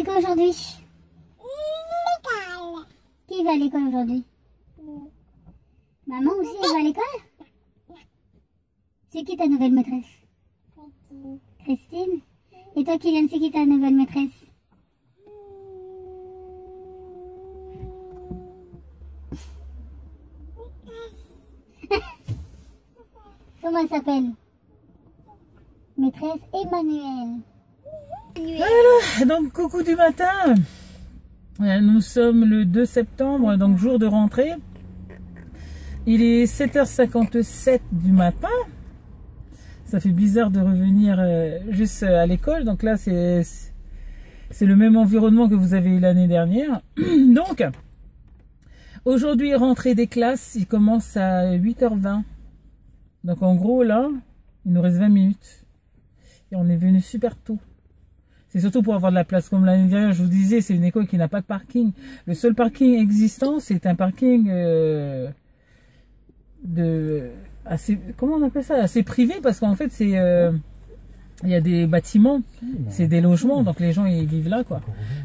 C'est quoi aujourd'hui? Qui va à l'école aujourd'hui? Maman aussi, elle va à l'école? C'est qui ta nouvelle maîtresse? Christine. Et toi, Kylian, c'est qui ta nouvelle maîtresse? Comment elle s'appelle? Maîtresse Emmanuelle. Voilà, donc coucou du matin. Nous sommes le 2 septembre, donc jour de rentrée. Il est 7h57 du matin. Ça fait bizarre de revenir juste à l'école. Donc là, c'est le même environnement que vous avez eu l'année dernière. Donc, aujourd'hui, rentrée des classes, il commence à 8h20. Donc en gros, là, il nous reste 20 minutes. Et on est venu super tôt. C'est surtout pour avoir de la place. Comme l'année dernière, je vous disais, c'est une école qui n'a pas de parking. Le seul parking existant, c'est un parking assez, comment on appelle ça, assez privé, parce qu'en fait, c'est il y a des bâtiments, c'est des logements, donc les gens ils vivent là, quoi.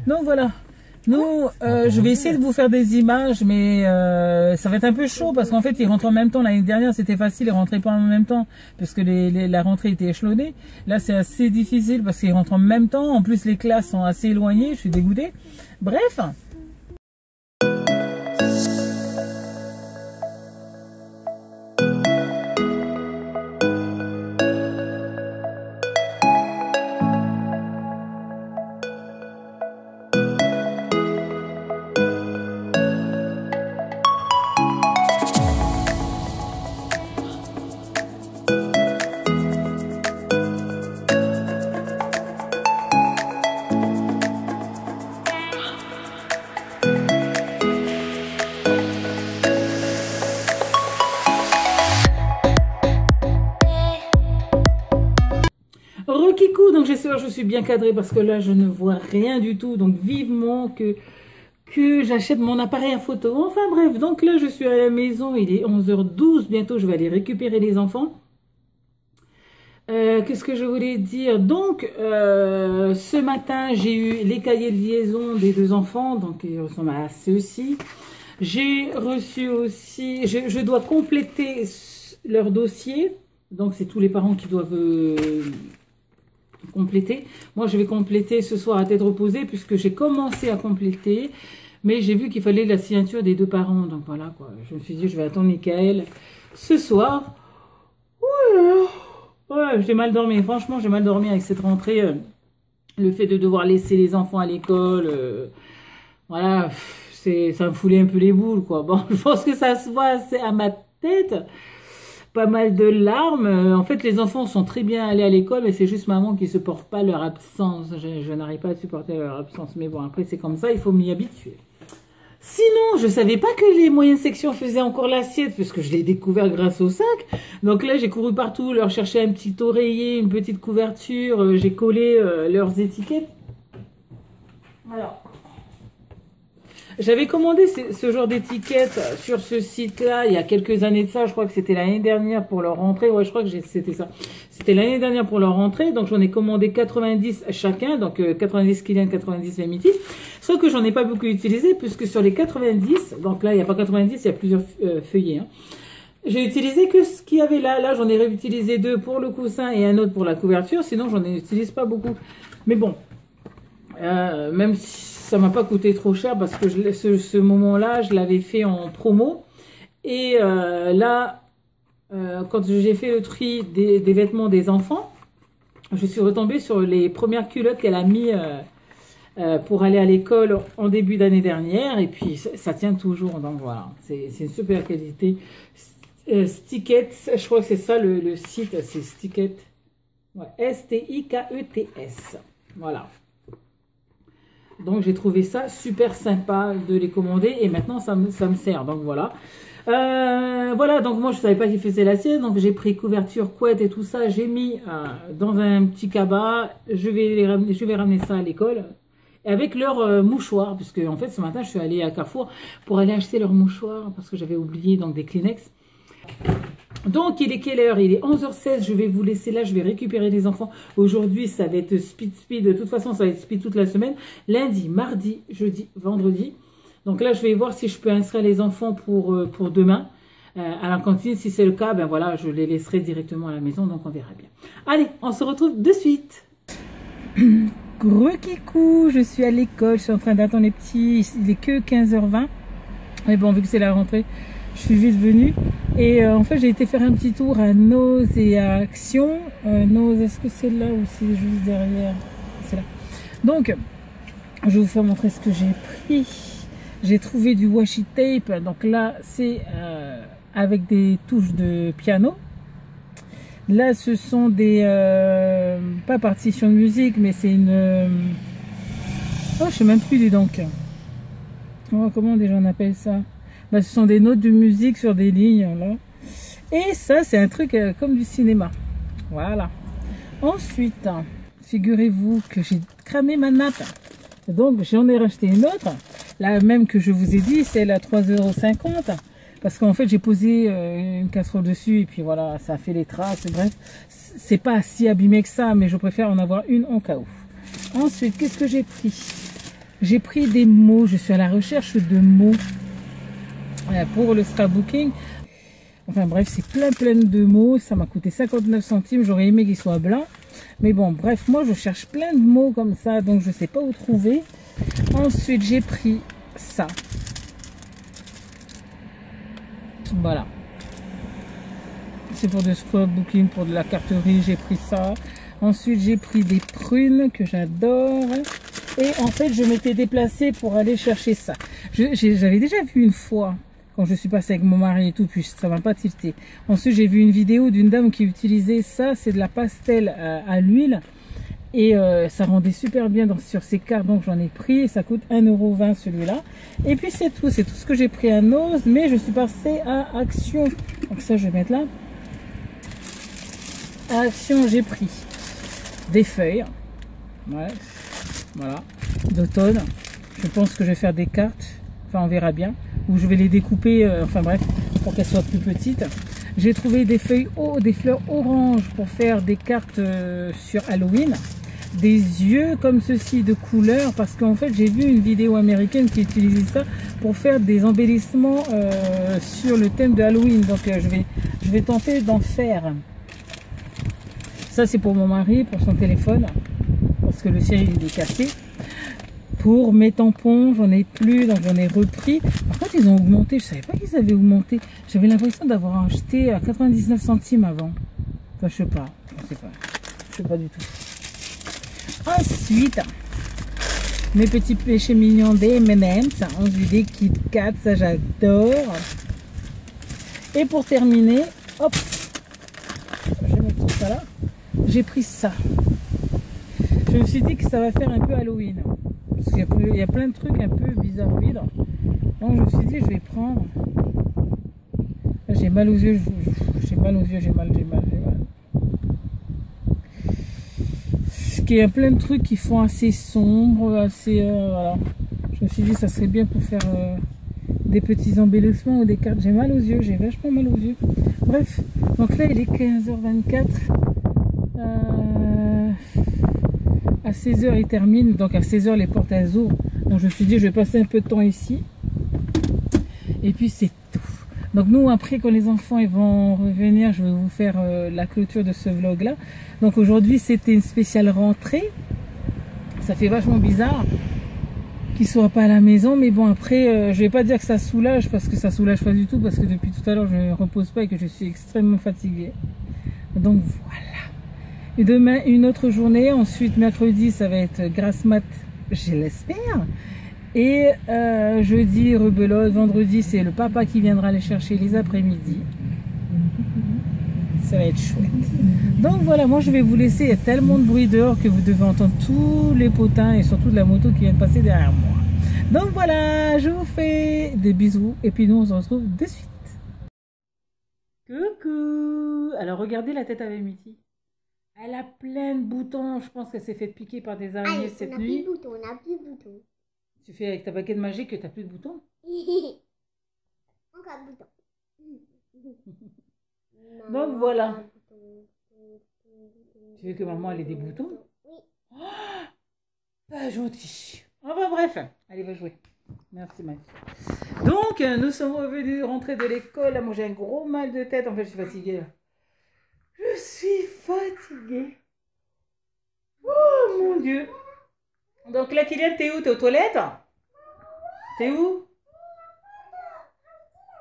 Donc voilà. Nous, je vais essayer de vous faire des images, mais ça va être un peu chaud parce qu'en fait, ils rentrent en même temps. L'année dernière, c'était facile, ils rentraient pas en même temps parce que la rentrée était échelonnée. Là, c'est assez difficile parce qu'ils rentrent en même temps. En plus, les classes sont assez éloignées. Je suis dégoûtée. Bref. Rokikou, donc j'espère que je suis bien cadrée parce que là je ne vois rien du tout, donc vivement que j'achète mon appareil à photo. Enfin bref, donc là je suis à la maison, il est 11h12, bientôt je vais aller récupérer les enfants. Qu'est-ce que je voulais dire? Donc ce matin j'ai eu les cahiers de liaison des deux enfants, donc ils ressemblent à ceux-ci. J'ai reçu aussi, je dois compléter leur dossier, donc c'est tous les parents qui doivent compléter. Moi, je vais compléter ce soir à tête reposée puisque j'ai commencé à compléter, mais j'ai vu qu'il fallait la signature des deux parents. Donc voilà, quoi. Je me suis dit, je vais attendre Michael ce soir. Ouais, j'ai mal dormi. Franchement, j'ai mal dormi avec cette rentrée. Le fait de devoir laisser les enfants à l'école, voilà, ça me foulait un peu les boules, quoi. Bon, je pense que ça se voit assez à ma tête. Pas mal de larmes. En fait, les enfants sont très bien allés à l'école, mais c'est juste maman qui supporte pas leur absence. Je n'arrive pas à supporter leur absence, mais bon, après c'est comme ça, il faut m'y habituer. Sinon, je savais pas que les moyennes sections faisaient encore l'assiette, parce que je l'ai découvert grâce au sac. Donc là, j'ai couru partout, leur chercher un petit oreiller, une petite couverture, j'ai collé leurs étiquettes. Alors, j'avais commandé ce genre d'étiquette sur ce site-là il y a quelques années de ça. Je crois que c'était l'année dernière pour leur rentrée. Ouais, je crois que c'était ça. C'était l'année dernière pour leur rentrée. Donc, j'en ai commandé 90 chacun. Donc, 90 Kylian, 90 Métis. Sauf que j'en ai pas beaucoup utilisé puisque sur les 90, donc là, il n'y a pas 90, il y a plusieurs feuillets. Hein. J'ai utilisé que ce qu'il y avait là. Là, j'en ai réutilisé 2 pour le coussin et un autre pour la couverture. Sinon, j'en utilise pas beaucoup. Mais bon, même si ça m'a pas coûté trop cher parce que ce moment-là, je l'avais fait en promo. Et là, quand j'ai fait le tri des vêtements des enfants, je suis retombée sur les premières culottes qu'elle a mis pour aller à l'école en début d'année dernière. Et puis, ça tient toujours. Donc voilà, c'est une super qualité. Stickets, je crois que c'est ça le site, c'est Stickets. Ouais, S-T-I-K-E-T-S. Voilà. Donc j'ai trouvé ça super sympa de les commander et maintenant ça me sert. Donc voilà. Voilà, donc moi je savais pas qu'ils faisaient l'assiette, donc j'ai pris couverture, couette et tout ça, j'ai mis dans un petit cabas. Je vais ramener ça à l'école avec leurs mouchoirs, puisque en fait ce matin je suis allée à Carrefour pour aller acheter leurs mouchoirs parce que j'avais oublié donc des Kleenex. Donc, il est quelle heure? Il est 11h16. Je vais vous laisser là. Je vais récupérer les enfants. Aujourd'hui, ça va être speed. De toute façon, ça va être speed toute la semaine. Lundi, mardi, jeudi, vendredi. Donc là, je vais voir si je peux inscrire les enfants pour demain à la cantine. Si c'est le cas, ben voilà, je les laisserai directement à la maison. Donc, on verra bien. Allez, on se retrouve de suite. Gros kikou, je suis à l'école. Je suis en train d'attendre les petits. Il est que 15h20. Mais bon, vu que c'est la rentrée, je suis vite venue. Et en fait, j'ai été faire un petit tour à Nose et à Action. Nose, est-ce que c'est là ou c'est juste derrière? C'est là. Donc, je vais vous faire montrer ce que j'ai pris. J'ai trouvé du washi tape. Donc là, c'est avec des touches de piano. Là, ce sont des... pas partitions de musique, mais c'est une... oh, je sais même plus, dis donc. Oh, comment déjà on appelle ça? Bah, ce sont des notes de musique sur des lignes, là. Et ça, c'est un truc comme du cinéma. Voilà. Ensuite, figurez-vous que j'ai cramé ma nappe. Donc, j'en ai racheté une autre. La même que je vous ai dit, c'est la 3,50 €. Parce qu'en fait, j'ai posé une casserole dessus. Et puis voilà, ça a fait les traces. Bref, c'est pas si abîmé que ça. Mais je préfère en avoir une en cas où. Ensuite, qu'est-ce que j'ai pris? J'ai pris des mots. Je suis à la recherche de mots pour le scrapbooking. Enfin bref, c'est plein de mots. Ça m'a coûté 59 centimes. J'aurais aimé qu'il soit blanc. Mais bon, bref, moi je cherche plein de mots comme ça. Donc je sais pas où trouver. Ensuite, j'ai pris ça. Voilà. C'est pour le scrapbooking, pour de la carterie. J'ai pris ça. Ensuite, j'ai pris des prunes que j'adore. Et en fait, je m'étais déplacée pour aller chercher ça. J'avais déjà vu une fois, quand je suis passée avec mon mari et tout, puis ça m'a pas tilté. Ensuite, j'ai vu une vidéo d'une dame qui utilisait ça. C'est de la pastel à l'huile. Et ça rendait super bien sur ces cartes. Donc, j'en ai pris. Et ça coûte 1,20 € celui-là. Et puis, c'est tout. C'est tout ce que j'ai pris à Nose. Mais je suis passée à Action. Donc, ça, je vais mettre là. À Action, j'ai pris des feuilles. Ouais. Voilà, d'automne. Je pense que je vais faire des cartes, enfin on verra bien, ou je vais les découper, enfin bref, pour qu'elles soient plus petites. J'ai trouvé des feuilles, des fleurs oranges pour faire des cartes sur Halloween. Des yeux comme ceci de couleur, parce qu'en fait j'ai vu une vidéo américaine qui utilisait ça pour faire des embellissements sur le thème de Halloween. Donc je vais tenter d'en faire. Ça c'est pour mon mari, pour son téléphone. Parce que le sien il est cassé. Pour mes tampons, j'en ai plus, donc j'en ai repris. Par contre, ils ont augmenté. Je savais pas qu'ils avaient augmenté. J'avais l'impression d'avoir acheté à 99 centimes avant. Enfin, je sais pas. Je sais pas du tout. Ensuite, mes petits péchés mignons des M&M's. Ensuite, des Kit Kat, ça j'adore. Et pour terminer, hop, je vais mettre tout ça là. J'ai pris ça. Je me suis dit que ça va faire un peu Halloween. Parce qu'il y a plein de trucs un peu bizarroïdes. Donc je me suis dit, je vais prendre. J'ai mal aux yeux, j'ai mal aux yeux, j'ai mal. Parce qu'il y a plein de trucs qui font assez sombre, assez. Voilà. Je me suis dit, ça serait bien pour faire des petits embellissements ou des cartes. J'ai mal aux yeux, j'ai vachement mal aux yeux. Bref, donc là il est 15h24. À 16h il termine, donc à 16h les portes elles ouvrent. Donc je me suis dit je vais passer un peu de temps ici. Et puis c'est tout. Donc nous après quand les enfants ils vont revenir, je vais vous faire la clôture de ce vlog là. Donc aujourd'hui c'était une spéciale rentrée. Ça fait vachement bizarre qu'ils soient pas à la maison, mais bon après je vais pas dire que ça soulage parce que ça soulage pas du tout, parce que depuis tout à l'heure je ne repose pas et que je suis extrêmement fatiguée. Donc voilà. Et demain, une autre journée. Ensuite, mercredi, ça va être grasse mat, je l'espère. Et jeudi, rebelote. Vendredi, c'est le papa qui viendra les chercher les après-midi. Ça va être chouette. Donc voilà, moi je vais vous laisser. Il y a tellement de bruit dehors que vous devez entendre tous les potins et surtout de la moto qui vient de passer derrière moi. Donc voilà, je vous fais des bisous. Et puis nous, on se retrouve de suite. Coucou! Alors regardez la tête avec Mitty. Elle a plein de boutons. Je pense qu'elle s'est fait piquer par des araignées cette nuit. On n'a plus de boutons. Tu fais avec ta baguette magique que tu n'as plus de boutons? Encore de boutons. Donc voilà. Tu veux que maman ait des boutons? Oui. Pas gentil. Enfin bref, allez, va jouer. Merci ma fille. Donc, nous sommes revenus rentrer de l'école. Là, moi, j'ai un gros mal de tête. En fait, je suis fatiguée. Là. Je suis fatiguée. Oh mon Dieu. Donc, là, Kylian, t'es où? T'es aux toilettes? T'es où?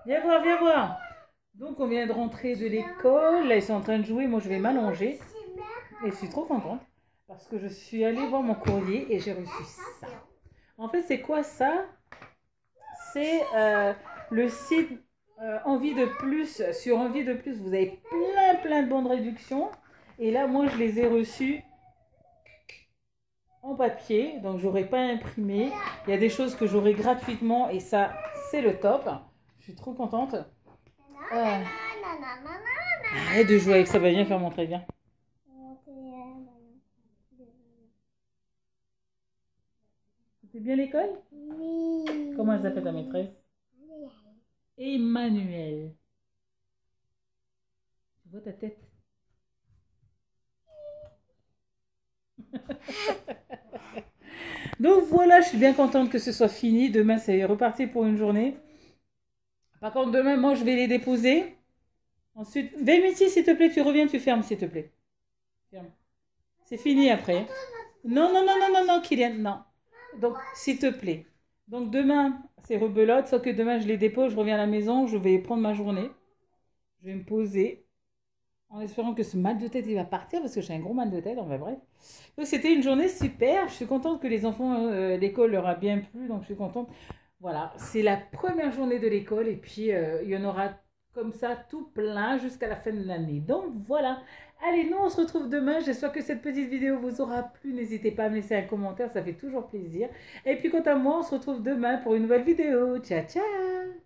Viens voir, viens voir. Donc, on vient de rentrer de l'école. Là, ils sont en train de jouer. Moi, je vais m'allonger. Et je suis trop contente. Parce que je suis allée voir mon courrier et j'ai reçu ça. En fait, c'est quoi ça? C'est le site Envie de Plus. Sur Envie de Plus, vous avez plein de bonnes réductions. Et là, moi, je les ai reçus en papier. Donc, je n'aurai pas imprimé. Il y a des choses que j'aurai gratuitement. Et ça, c'est le top. Je suis trop contente. Arrête de jouer avec ça. Va bien faire mon trait, bien. C'est bien l'école? Oui. Comment elle s'appelle ta maîtresse? Emmanuel. Tu vois ta tête? Donc voilà, je suis bien contente que ce soit fini. Demain, c'est reparti pour une journée. Par contre, demain, moi, je vais les déposer. Ensuite, Vémitie, s'il te plaît, tu reviens, tu fermes, s'il te plaît. Ferme. C'est fini après. Non, Kylian, non. Donc, s'il te plaît. Donc, demain, c'est rebelote, sauf que demain, je les dépose, je reviens à la maison, je vais prendre ma journée. Je vais me poser en espérant que ce mal de tête, il va partir parce que j'ai un gros mal de tête, enfin bref. Donc, c'était une journée super. Je suis contente que les enfants, l'école leur a bien plu, donc je suis contente. Voilà, c'est la première journée de l'école et puis il y en aura comme ça tout plein jusqu'à la fin de l'année. Donc voilà, allez, nous on se retrouve demain. J'espère que cette petite vidéo vous aura plu. N'hésitez pas à me laisser un commentaire, ça fait toujours plaisir. Et puis quant à moi, on se retrouve demain pour une nouvelle vidéo. Ciao, ciao!